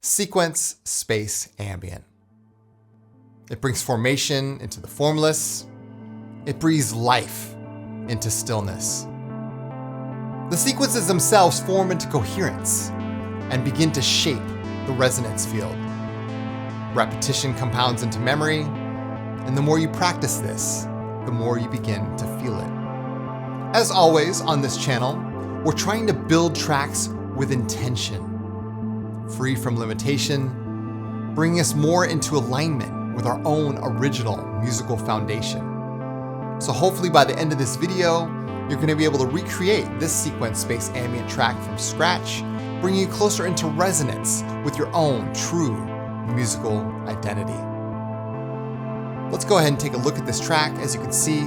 Sequence, space, ambient. It brings formation into the formless. It breathes life into stillness. The sequences themselves form into coherence and begin to shape the resonance field. Repetition compounds into memory, and the more you practice this, the more you begin to feel it. As always on this channel, we're trying to build tracks with intention, free from limitation, bringing us more into alignment with our own original musical foundation. So hopefully by the end of this video, you're going to be able to recreate this sequence space ambient track from scratch, bringing you closer into resonance with your own true musical identity. Let's go ahead and take a look at this track. As you can see,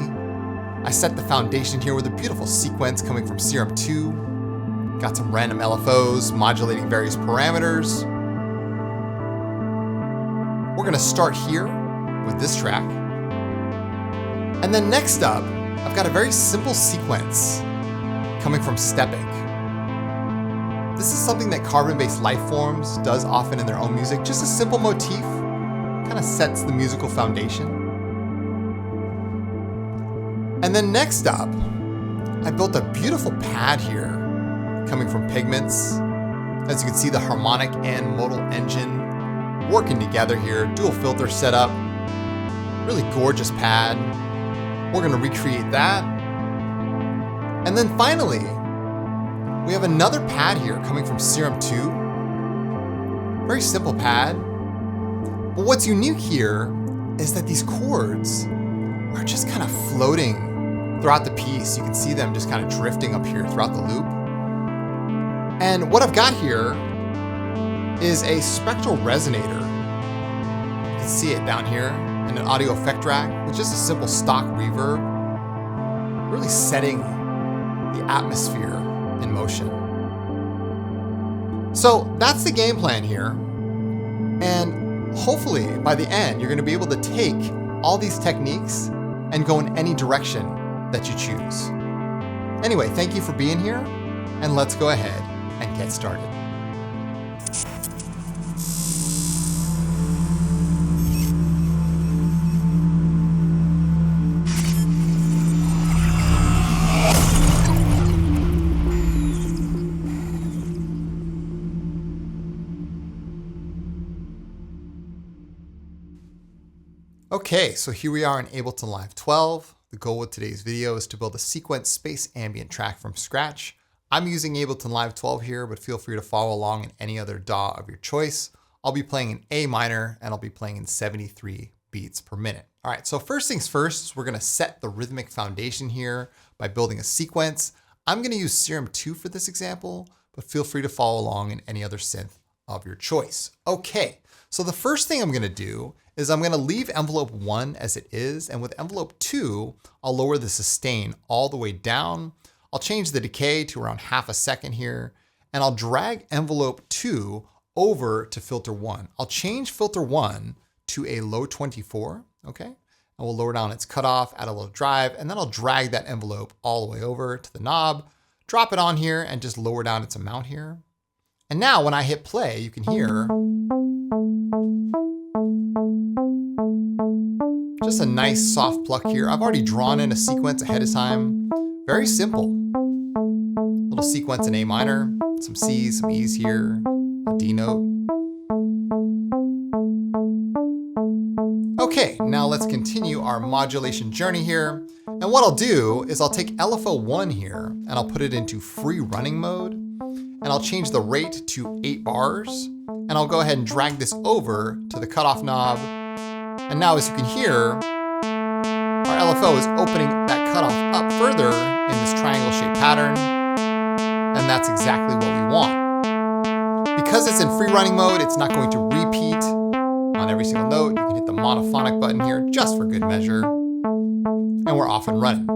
I set the foundation here with a beautiful sequence coming from Serum 2. Got some random LFOs modulating various parameters. We're gonna start here with this track. And then next up, I've got a very simple sequence coming from Stepping. This is something that carbon-based life forms does often in their own music. Just a simple motif, kind of sets the musical foundation. And then next up, I built a beautiful pad here coming from Pigments. As you can see, the harmonic and modal engine working together here. Dual filter setup, really gorgeous pad. We're gonna recreate that. And then finally, we have another pad here coming from Serum 2. Very simple pad. But what's unique here is that these chords are just kind of floating throughout the piece. You can see them just kind of drifting up here throughout the loop. And what I've got here is a spectral resonator. You can see it down here in an audio effect rack with just a simple stock reverb, really setting the atmosphere in motion. So that's the game plan here. And hopefully by the end, you're gonna be able to take all these techniques and go in any direction that you choose. Anyway, thank you for being here, and let's go ahead and get started. Okay, so here we are in Ableton Live 12. The goal with today's video is to build a sequence space ambient track from scratch. I'm using Ableton Live 12 here, but feel free to follow along in any other DAW of your choice. I'll be playing in A minor and I'll be playing in 73 beats per minute. All right, so first things first, we're gonna set the rhythmic foundation here by building a sequence. I'm gonna use Serum 2 for this example, but feel free to follow along in any other synth of your choice. Okay, so the first thing I'm gonna do is I'm gonna leave envelope 1 as it is, and with envelope 2, I'll lower the sustain all the way down. I'll change the decay to around half a second here, and I'll drag envelope 2 over to filter 1. I'll change filter 1 to a low 24, okay? And we'll lower down its cutoff, add a little drive, and then I'll drag that envelope all the way over to the knob, drop it on here, and just lower down its amount here. And now when I hit play, you can hear just a nice soft pluck here. I've already drawn in a sequence ahead of time. Very simple. Little sequence in A minor, some C's, some E's here, a D note. Okay, now let's continue our modulation journey here. And what I'll do is I'll take LFO 1 here and I'll put it into free running mode. And I'll change the rate to 8 bars. And I'll go ahead and drag this over to the cutoff knob. And now as you can hear, our LFO is opening that cutoff up further in this triangle shaped pattern. And that's exactly what we want. Because it's in free running mode, it's not going to repeat on every single note. You can hit the monophonic button here just for good measure. And we're off and running.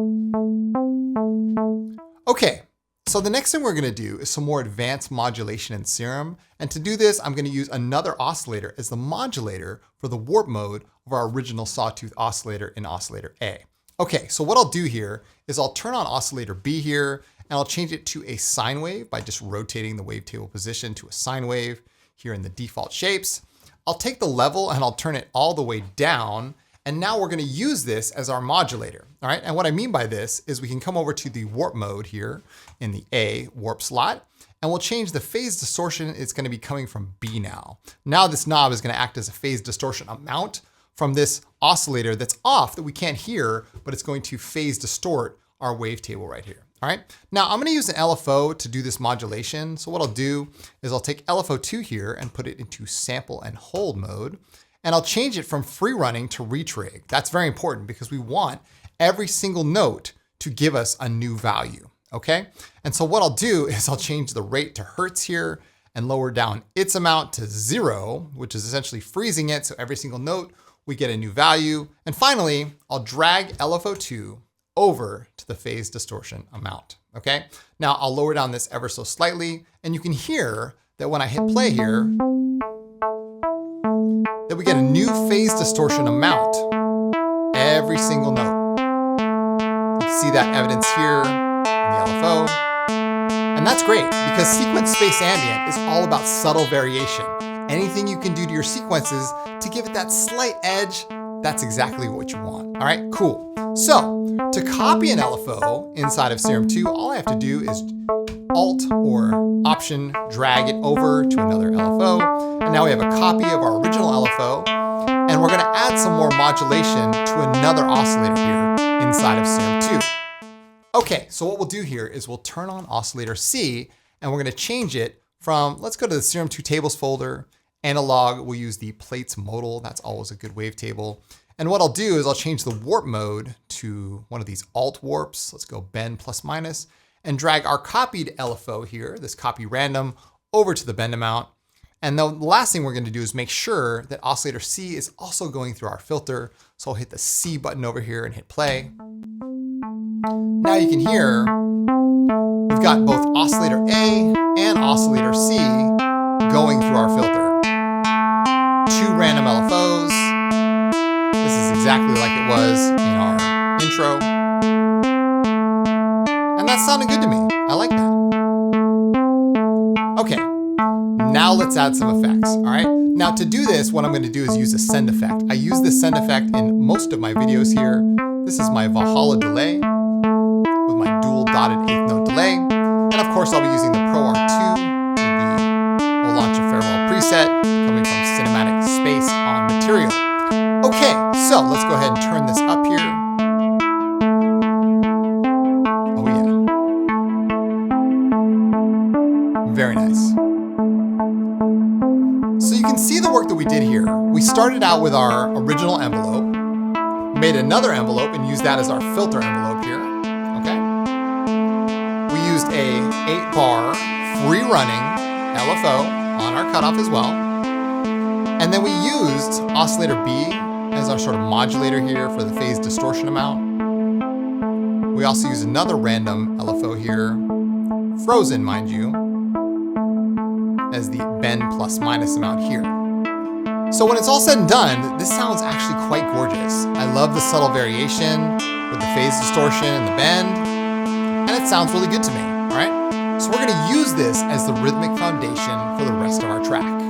Okay, so the next thing we're gonna do is some more advanced modulation in Serum. And to do this, I'm gonna use another oscillator as the modulator for the warp mode of our original sawtooth oscillator in oscillator A. Okay, so what I'll do here is I'll turn on oscillator B here, and I'll change it to a sine wave by just rotating the wavetable position to a sine wave. here in the default shapes. I'll take the level and I'll turn it all the way down. And now we're going to use this as our modulator. All right. And what I mean by this is we can come over to the warp mode here in the A warp slot, and we'll change the phase distortion. It's going to be coming from B now. Now this knob is going to act as a phase distortion amount from this oscillator that's off that we can't hear, but it's going to phase distort our wavetable right here. All right. Now I'm going to use an LFO to do this modulation. So what I'll do is I'll take LFO2 here and put it into sample and hold mode. And I'll change it from free running to retrig. That's very important because we want every single note to give us a new value, okay? And so what I'll do is I'll change the rate to hertz here and lower down its amount to 0, which is essentially freezing it. So every single note, we get a new value. And finally, I'll drag LFO2 over to the phase distortion amount, okay? Now I'll lower down this ever so slightly, and you can hear that when I hit play here, that we get a new phase distortion amount every single note. You can see that evidence here in the LFO. And that's great because sequence space ambient is all about subtle variation. Anything you can do to your sequences to give it that slight edge, that's exactly what you want. All right, cool. So to copy an LFO inside of Serum 2, all I have to do is Alt or Option, drag it over to another LFO. And now we have a copy of our original LFO. And we're going to add some more modulation to another oscillator here inside of Serum 2. Okay, so what we'll do here is we'll turn on oscillator C, and we're going to change it from, let's go to the Serum 2 tables folder. Analog, we'll use the plates modal. That's always a good wavetable. And what I'll do is I'll change the warp mode to one of these alt warps. Let's go bend plus minus, and drag our copied LFO here, this copy random, over to the bend amount. And the last thing we're going to do is make sure that oscillator C is also going through our filter. So I'll hit the C button over here and hit play. Now you can hear we've got both oscillator A and oscillator C going through our filter. 2 random LFOs. This is exactly like it was in our intro. And that sounded good to me. I like that. Okay, now let's add some effects, all right? Now to do this, what I'm going to do is use a send effect. I use this send effect in most of my videos here. This is my Valhalla delay with my dual dotted 8th note delay. And of course, I'll be using the Pro R2 with the Olancha Farewell preset coming from Cinematic Space on Material. Okay, so let's go ahead and turn this up here. Oh yeah. Very nice. So you can see the work that we did here. We started out with our original envelope, made another envelope and used that as our filter envelope here, okay? We used a 8-bar free running LFO on our cutoff as well. And then we used oscillator B as our sort of modulator here for the phase distortion amount. We also used another random LFO here, frozen mind you, as the bend plus minus amount here. So when it's all said and done, this sounds actually quite gorgeous. I love the subtle variation with the phase distortion and the bend, and it sounds really good to me, all right? So we're gonna use this as the rhythmic foundation for the rest of our track.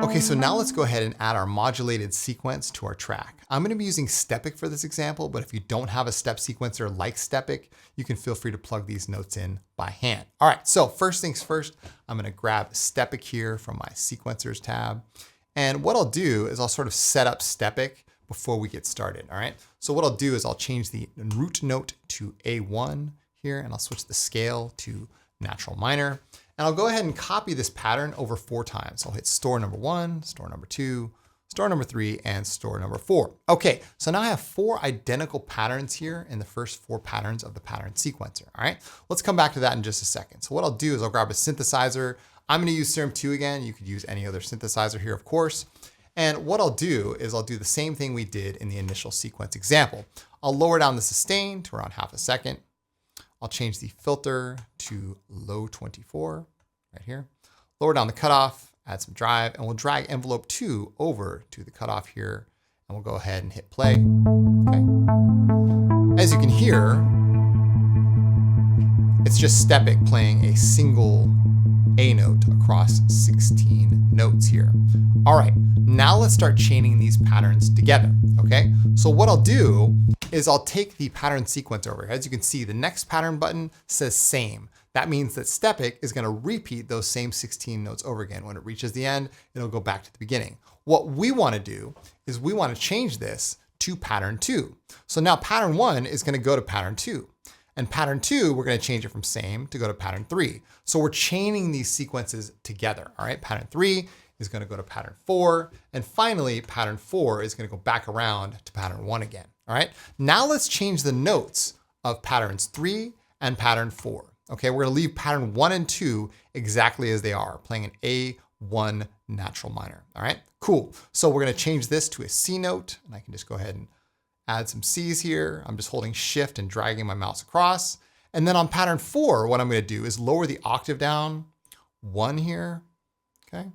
Okay, so now let's go ahead and add our modulated sequence to our track. I'm going to be using Stepic for this example, but if you don't have a step sequencer like Stepic, you can feel free to plug these notes in by hand. All right, so first things first, I'm going to grab Stepic here from my sequencers tab. And what I'll do is I'll sort of set up Stepic before we get started, all right? So what I'll do is I'll change the root note to A1 here, and I'll switch the scale to natural minor. And I'll go ahead and copy this pattern over 4 times. I'll hit store number 1, store number 2, store number 3, and store number 4. Okay, so now I have 4 identical patterns here in the first 4 patterns of the pattern sequencer, all right? Let's come back to that in just a second. So what I'll do is I'll grab a synthesizer. I'm gonna use Serum 2 again. You could use any other synthesizer here, of course. And what I'll do is I'll do the same thing we did in the initial sequence example. I'll lower down the sustain to around ½ a second. I'll change the filter to low 24 right here. Lower down the cutoff, add some drive, and we'll drag envelope 2 over to the cutoff here. And we'll go ahead and hit play. Okay. As you can hear, it's just Stepic playing a single A note across 16 notes here. All right, now let's start chaining these patterns together, okay? So what I'll do is I'll take the pattern sequence over here. As you can see, the next pattern button says same. That means that Stepic is gonna repeat those same 16 notes over again. When it reaches the end, it'll go back to the beginning. What we wanna do is we wanna change this to pattern 2. So now pattern 1 is gonna go to pattern 2. And pattern 2, we're gonna change it from same to go to pattern 3. So we're chaining these sequences together, all right? Pattern 3 is gonna go to pattern 4, and finally, pattern 4 is gonna go back around to pattern 1 again, all right? Now let's change the notes of patterns 3 and pattern 4. Okay, we're gonna leave pattern 1 and 2 exactly as they are, playing an A1 natural minor, all right? Cool, so we're gonna change this to a C note, and I can just go ahead and add some C's here. I'm just holding shift and dragging my mouse across. And then on pattern 4, what I'm gonna do is lower the octave down 1 here, okay? And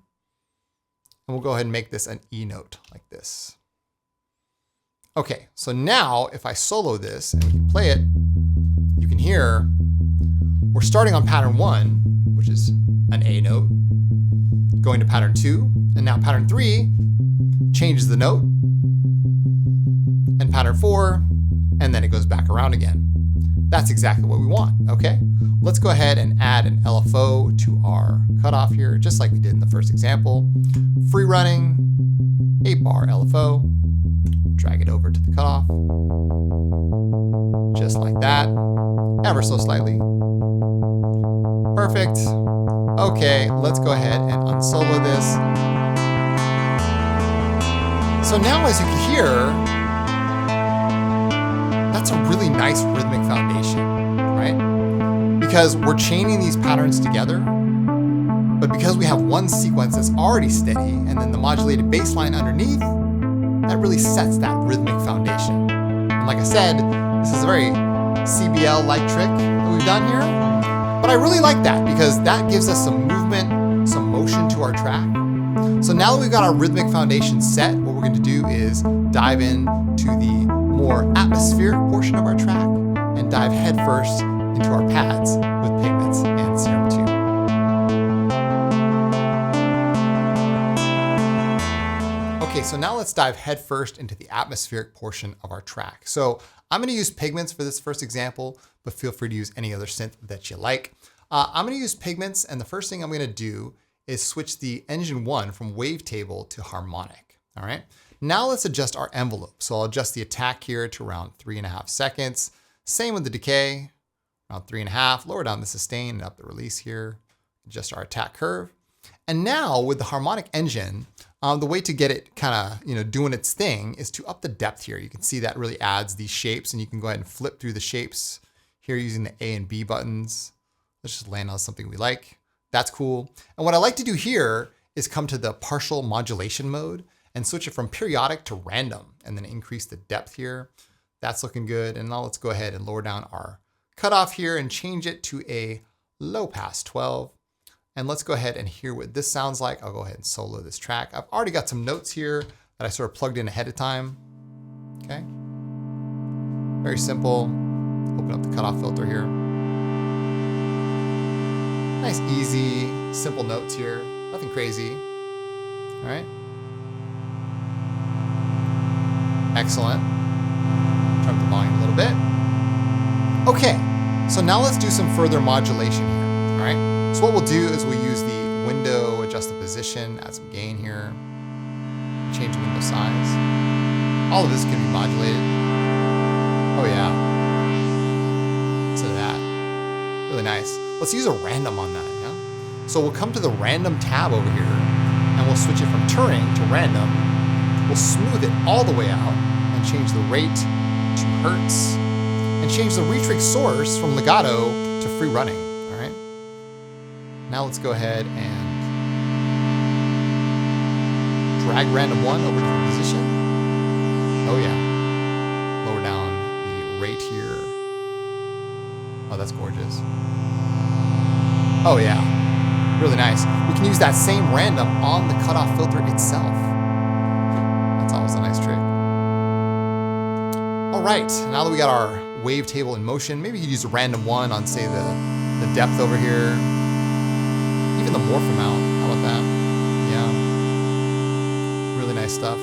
we'll go ahead and make this an E note like this. Okay, so now if I solo this and we can play it, you can hear we're starting on pattern 1, which is an A note, going to pattern 2, and now pattern 3 changes the note, and pattern 4, and then it goes back around again. That's exactly what we want, okay? Let's go ahead and add an LFO to our cutoff here, just like we did in the first example. Free running, 8-bar LFO, drag it over to the cutoff, just like that, ever so slightly. Perfect. Okay, let's go ahead and unsolo this. So now as you can hear, that's a really nice rhythmic foundation, right? Because we're chaining these patterns together, but because we have one sequence that's already steady and then the modulated bass line underneath, that really sets that rhythmic foundation. And like I said, this is a very CBL-like trick that we've done here, but I really like that because that gives us some movement, some motion to our track. So now that we've got our rhythmic foundation set, what we're going to do is dive into the more atmospheric portion of our track and dive headfirst into our pads with Pigments and Serum 2. Okay, so now let's dive headfirst into the atmospheric portion of our track. So I'm going to use Pigments for this first example, but feel free to use any other synth that you like. I'm going to use Pigments, and the first thing I'm going to do is switch the engine 1 from wavetable to harmonic, all right? Now let's adjust our envelope. So I'll adjust the attack here to around 3.5 seconds. Same with the decay, around 3.5, lower down the sustain and up the release here, adjust our attack curve. And now with the harmonic engine, the way to get it kind of, doing its thing is to up the depth here. You can see that really adds these shapes, and you can go ahead and flip through the shapes here using the A and B buttons. Let's just land on something we like. That's cool. And what I like to do here is come to the partial modulation mode and switch it from periodic to random, and then increase the depth here. That's looking good. And now let's go ahead and lower down our cutoff here and change it to a low pass 12. And let's go ahead and hear what this sounds like. I'll go ahead and solo this track. I've already got some notes here that I sort of plugged in ahead of time. Okay. Very simple. Open up the cutoff filter here. Nice, easy, simple notes here. Nothing crazy. All right. Excellent. Turn up the volume a little bit. Okay, so now let's do some further modulation here, all right? So what we'll do is we'll use the window, adjust the position, add some gain here, change window size. All of this can be modulated. Oh yeah. Listen to that. Really nice. Let's use a random on that, yeah? So we'll come to the random tab over here, and we'll switch it from Turing to random. We'll smooth it all the way out and change the rate to hertz and change the retrix source from legato to free running, all right? Now let's go ahead and drag random 1 over to the position. Oh yeah. Lower down the rate here. Oh, that's gorgeous. Oh yeah, really nice. We can use that same random on the cutoff filter itself. That's always a nice trick. All right, now that we got our wavetable in motion, maybe you could use a random 1 on, say, the depth over here. Even the morph amount, how about that? Yeah. Really nice stuff.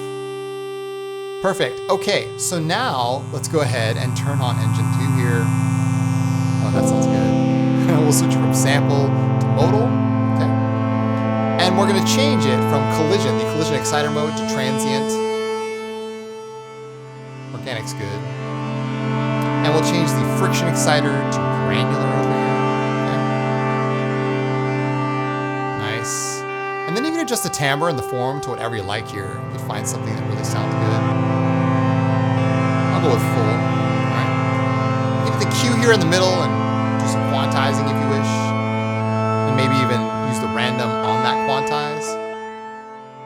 Perfect. Okay, so now let's go ahead and turn on Engine 2 here. Oh, that sounds good. We'll switch from sample to modal. Okay. And we're going to change it from collision, the collision exciter mode, to transient. Organic's good. And we'll change the friction exciter to granular over here. Okay. Nice. And then you can adjust the timbre and the form to whatever you like here. You can find something that really sounds good. I'll go with full. All right. Hit the Q here in the middle and do some quantizing if you wish. And maybe even use the random on that quantize.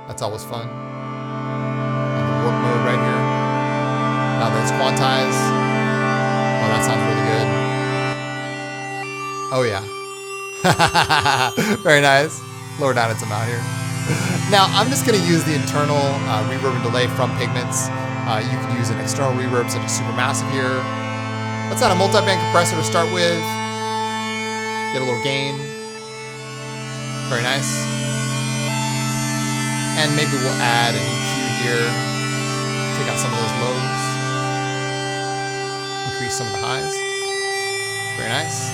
That's always fun. And the warp mode right here. Now that it's quantize. Oh, that sounds really good. Oh yeah. Very nice. Lower down its amount here. Now I'm just going to use the internal reverb and delay from Pigments. You can use an external reverb such as Supermassive here. Let's add a multi-band compressor to start with. Get a little gain. Very nice. And maybe we'll add an EQ here. Take out some of those lows. Increase some of the highs. Very nice.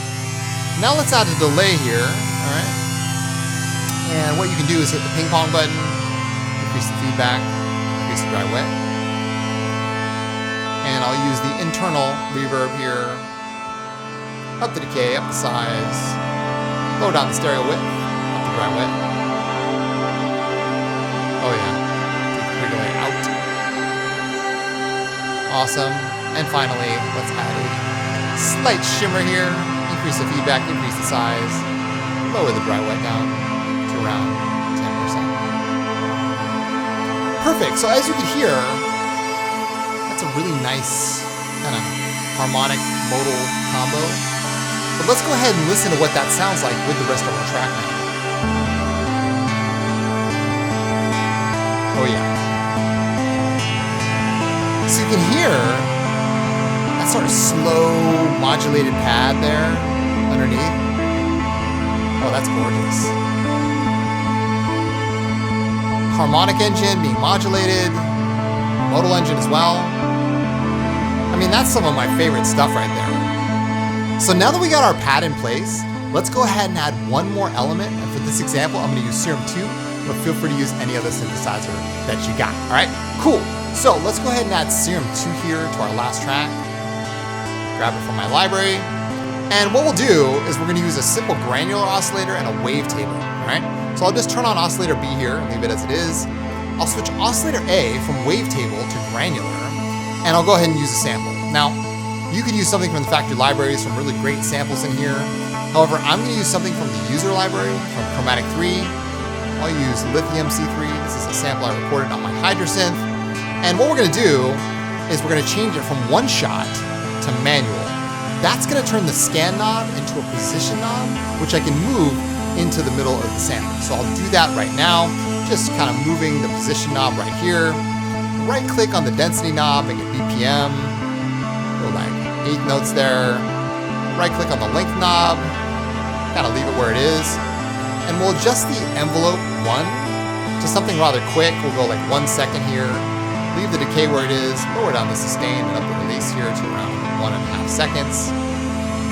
Now let's add a delay here. All right. And what you can do is hit the ping pong button, increase the feedback, increase the dry wet. And I'll use the internal reverb here. Up the decay, up the size. Lower down the stereo width, up the dry wet. Oh yeah, take the delay out. Awesome. And finally, let's add a slight shimmer here. Increase the feedback, increase the size. Lower the dry wet down to around 10%. Perfect. So as you can hear, that's a really nice kind of harmonic modal combo. But let's go ahead and listen to what that sounds like with the rest of our track now. Oh yeah. So you can hear that sort of slow modulated pad there underneath. Oh, that's gorgeous. Harmonic engine being modulated, modal engine as well. I mean, that's some of my favorite stuff right there. So now that we got our pad in place, let's go ahead and add one more element. And for this example, I'm going to use Serum 2, but feel free to use any other synthesizer that you got. All right, cool. So let's go ahead and add Serum 2 here to our last track. Grab it from my library. And what we'll do is we're going to use a simple granular oscillator and a wavetable. All right. So I'll just turn on oscillator B here and leave it as it is. I'll switch oscillator A from wavetable to granular, and I'll go ahead and use a sample. Now, you could use something from the factory libraries, some really great samples in here. However, I'm going to use something from the user library, from Chromatic 3. I'll use Lithium C3. This is a sample I recorded on my Hydrasynth. And what we're going to do is we're going to change it from one shot to manual. That's going to turn the scan knob into a position knob, which I can move into the middle of the sample. So I'll do that right now, just kind of moving the position knob right here. Right click on the density knob, make it BPM. Go like 8 notes there. Right click on the length knob, kind of leave it where it is. And we'll adjust the envelope 1 to something rather quick. We'll go like 1 second here. Leave the decay where it is, lower down the sustain and up the release here to around 1.5 seconds.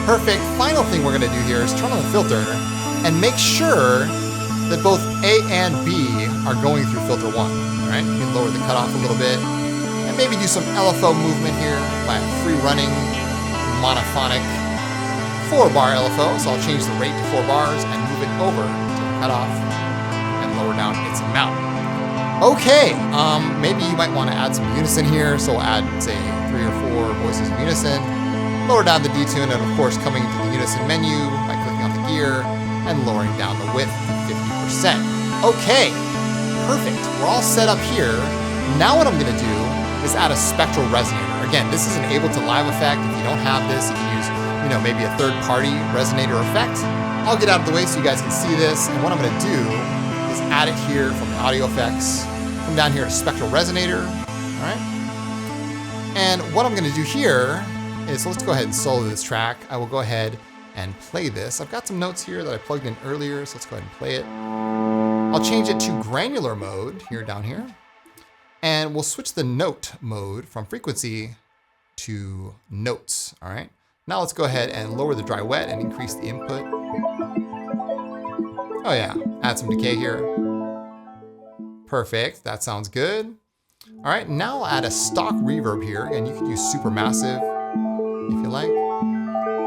Perfect. Final thing we're going to do here is turn on the filter and make sure that both A and B are going through filter 1. All right, you can lower the cutoff a little bit and maybe do some LFO movement here by a free running monophonic 4-bar LFO. So I'll change the rate to 4 bars and move it over to the cutoff and lower down its amount. Okay, maybe you might want to add some unison here. So we'll add, say, 3 or 4 voices of unison. Lower down the detune, and of course coming into the unison menu by clicking on the gear and lowering down the width to 50%. Okay, perfect. We're all set up here. Now what I'm going to do is add a spectral resonator. Again, this is an Ableton Live effect. If you don't have this, you can use, maybe a third-party resonator effect. I'll get out of the way so you guys can see this. And what I'm going to do is add it here from the audio effects. Come down here to spectral resonator. All right. And what I'm going to do here is, let's go ahead and solo this track. I will go ahead and play this. I've got some notes here that I plugged in earlier, so let's go ahead and play it. I'll change it to granular mode here down here. And we'll switch the note mode from frequency to notes, all right? Now let's go ahead and lower the dry wet and increase the input. Oh yeah, add some decay here. Perfect, that sounds good. All right, now I'll add a stock reverb here, and you can use supermassive if you like.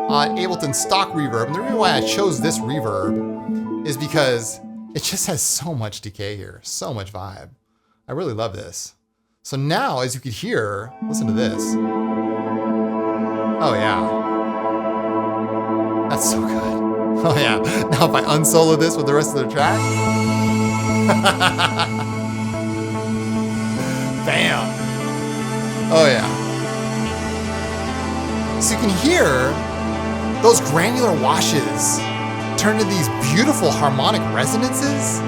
Ableton stock reverb, and the reason why I chose this reverb is because it just has so much decay here, so much vibe. I really love this. So now, as you can hear, listen to this. Oh yeah. That's so good. Oh yeah. Now if I unsolo this with the rest of the track. Bam. Oh yeah. So you can hear those granular washes turn to these beautiful harmonic resonances,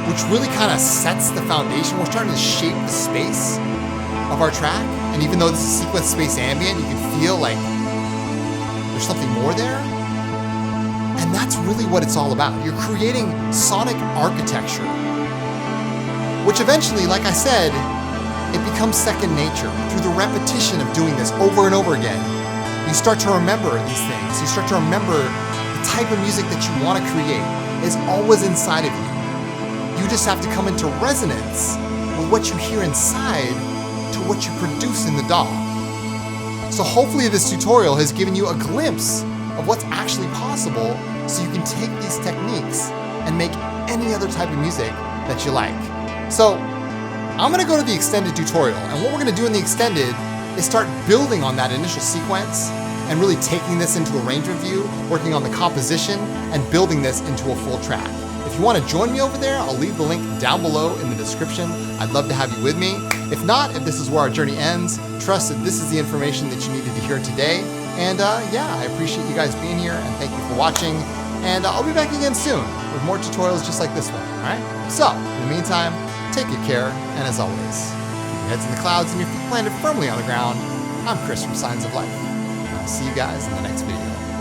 which really kind of sets the foundation. We're starting to shape the space of our track. And even though this is sequence space ambient, you can feel like there's something more there. And that's really what it's all about. You're creating sonic architecture, which eventually, like I said, it becomes second nature. Through the repetition of doing this over and over again, you start to remember these things. You start to remember the type of music that you want to create is always inside of you. You just have to come into resonance with what you hear inside to what you produce in the DAW. So hopefully this tutorial has given you a glimpse of what's actually possible, so you can take these techniques and make any other type of music that you like. So I'm gonna go to the extended tutorial, and what we're gonna do in the extended is start building on that initial sequence and really taking this into arrangement view, working on the composition and building this into a full track. If you want to join me over there, I'll leave the link down below in the description. I'd love to have you with me. If not, if this is where our journey ends, trust that this is the information that you needed to hear today. And yeah, I appreciate you guys being here, and thank you for watching. And I'll be back again soon with more tutorials just like this one, all right? So, in the meantime, take good care, and as always, keep your heads in the clouds and your feet planted firmly on the ground. I'm Chris from Signs of Life, and I'll see you guys in the next video.